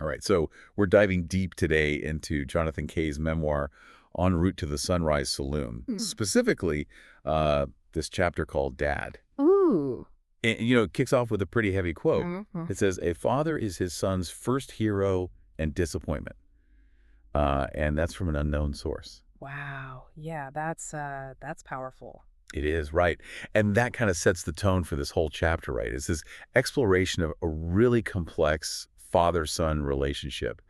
All right, so we're diving deep today into Jonathan Kaye's memoir, En route to the Sunrise Saloon, specifically this chapter called Dad. Ooh. And, it kicks off with a pretty heavy quote. Mhm. It says, a father is his son's first hero and disappointment. And that's from an unknown source. Wow. Yeah, that's powerful. It is, right. And that kind of sets the tone for this whole chapter, right? It's this exploration of a really complex father-son relationship.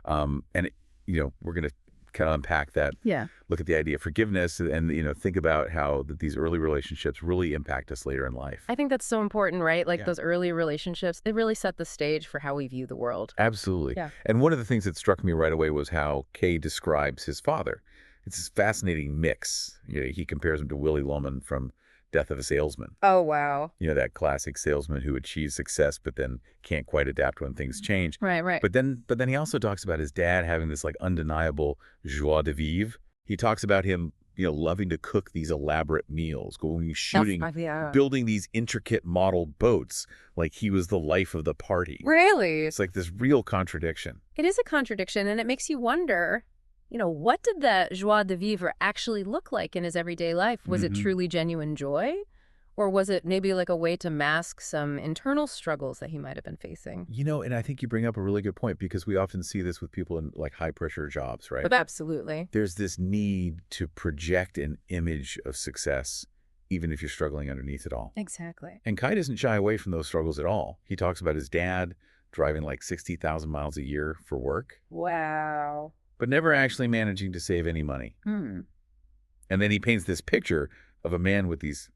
We're going to kind of unpack that, Yeah. look at the idea of forgiveness and, think about how these early relationships really impact us later in life. I think that's so important, right? Like Yeah. those early relationships, they really set the stage for how we view the world. Absolutely. Yeah. And one of the things that struck me right away was how Kay describes his father. It's this fascinating mix. He compares him to Willy Loman from Death of a Salesman. Oh, wow. That classic salesman who achieves success but then can't quite adapt when things change. Right, right. But then he also talks about his dad having this like undeniable joie de vivre. He talks about him, loving to cook these elaborate meals, going shooting, Yeah. building these intricate model boats like he was the life of the party. Really? It's like this real contradiction. It is a contradiction, and it makes you wonder, what did that joie de vivre actually look like in his everyday life? Was it Mhm. truly genuine joy? Or was it maybe like a way to mask some internal struggles that he might have been facing? And I think you bring up a really good point because we often see this with people in like high pressure jobs, right? Absolutely. There's this need to project an image of success, even if you're struggling underneath it all. Exactly. And Kai doesn't shy away from those struggles at all. He talks about his dad driving like 60,000 miles a year for work, Wow. but never actually managing to save any money. And then he paints this picture of a man with these,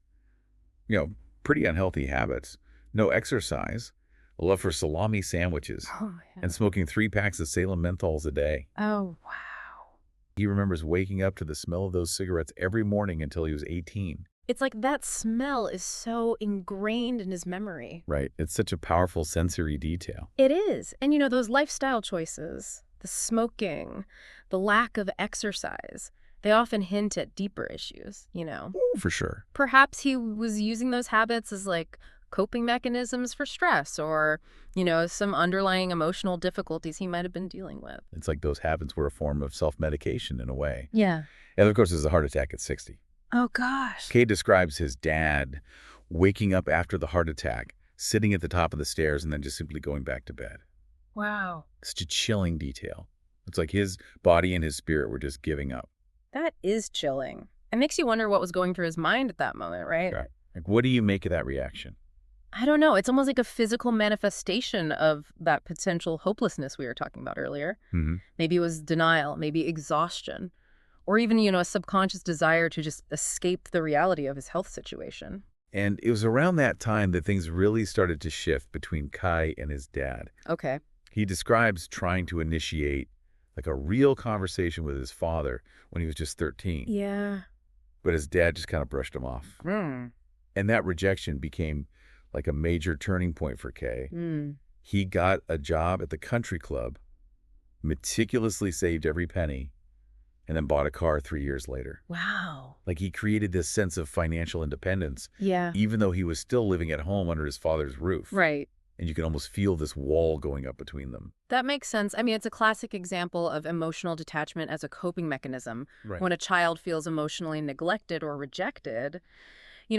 pretty unhealthy habits, no exercise, a love for salami sandwiches, Oh, yeah. and smoking 3 packs of Salem menthols a day. Oh, wow. He remembers waking up to the smell of those cigarettes every morning until he was 18. It's like that smell is so ingrained in his memory. Right. It's such a powerful sensory detail. It is. And those lifestyle choices, the smoking, the lack of exercise, they often hint at deeper issues, For sure. Perhaps he was using those habits as like coping mechanisms for stress or, some underlying emotional difficulties he might have been dealing with. It's like those habits were a form of self-medication in a way. Yeah. And of course, there's a heart attack at 60. Oh, gosh. Kay describes his dad waking up after the heart attack, sitting at the top of the stairs, and then just simply going back to bed. Wow. Such a chilling detail. It's like his body and his spirit were just giving up. That is chilling. It makes you wonder what was going through his mind at that moment, right? Right. Like, what do you make of that reaction? I don't know. It's almost like a physical manifestation of that potential hopelessness we were talking about earlier. Mm-hmm. Maybe it was denial, maybe exhaustion, or even, a subconscious desire to just escape the reality of his health situation. And it was around that time that things really started to shift between Kai and his dad. Okay. He describes trying to initiate like a real conversation with his father when he was just 13. Yeah. But his dad just kind of brushed him off. And that rejection became like a major turning point for Kay. He got a job at the country club, meticulously saved every penny, and then bought a car 3 years later. Wow. Like he created this sense of financial independence, Yeah. even though he was still living at home under his father's roof. Right. And you can almost feel this wall going up between them. That makes sense. I mean, it's a classic example of emotional detachment as a coping mechanism. Right. When a child feels emotionally neglected or rejected,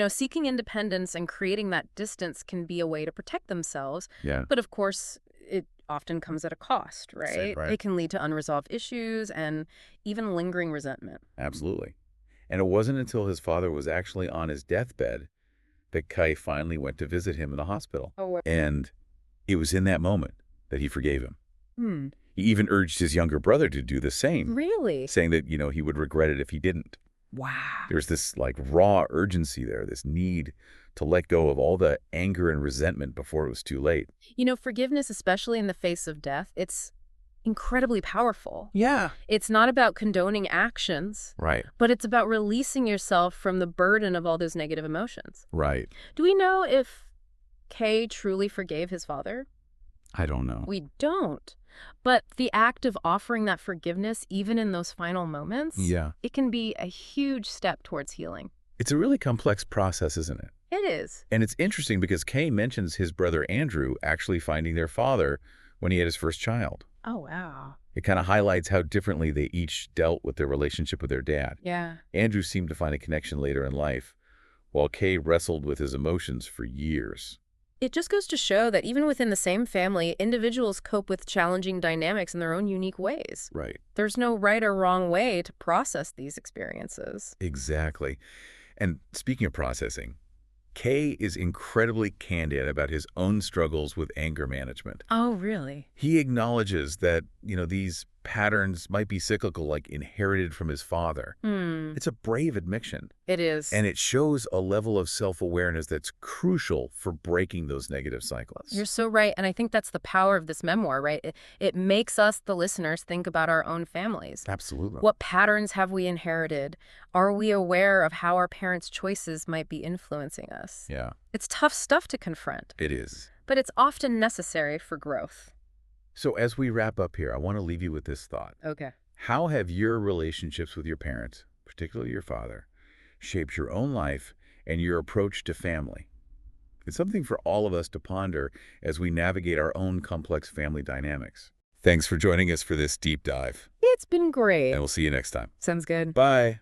seeking independence and creating that distance can be a way to protect themselves. Yeah. But of course, it often comes at a cost, right? Right. It can lead to unresolved issues and even lingering resentment. Absolutely. And it wasn't until his father was actually on his deathbed that Kai finally went to visit him in the hospital. Oh, And it was in that moment that he forgave him. — He even urged his younger brother to do the same, Really? saying that, he would regret it if he didn't. Wow. There's this like raw urgency there, this need to let go of all the anger and resentment before it was too late. Forgiveness, especially in the face of death, it's incredibly powerful. Yeah. It's not about condoning actions, Right. but it's about releasing yourself from the burden of all those negative emotions. Right. Do we know if Kay truly forgave his father? I don't know. We don't. But the act of offering that forgiveness, even in those final moments, Yeah. it can be a huge step towards healing. It's a really complex process, isn't it? It is. And it's interesting because Kay mentions his brother Andrew actually finding their father when he had his first child. Oh, wow. It kind of highlights how differently they each dealt with their relationship with their dad. Yeah. Andrew seemed to find a connection later in life, while Kaye wrestled with his emotions for years. It just goes to show that even within the same family, individuals cope with challenging dynamics in their own unique ways. Right. There's no right or wrong way to process these experiences. Exactly. And speaking of processing, Kaye is incredibly candid about his own struggles with anger management. Oh, really? He acknowledges that, these patterns might be cyclical, like inherited from his father. It's a brave admission. It is. And it shows a level of self-awareness that's crucial for breaking those negative cycles. You're so right. And I think that's the power of this memoir, right? It makes us, the listeners, think about our own families. Absolutely. What patterns have we inherited? Are we aware of how our parents' choices might be influencing us? Yeah, It's tough stuff to confront, it is. but it's often necessary for growth. So as we wrap up here, I want to leave you with this thought. Okay. How have your relationships with your parents, particularly your father, shaped your own life and your approach to family? It's something for all of us to ponder as we navigate our own complex family dynamics. Thanks for joining us for this deep dive, It's been great. and we'll see you next time. Sounds good. Bye.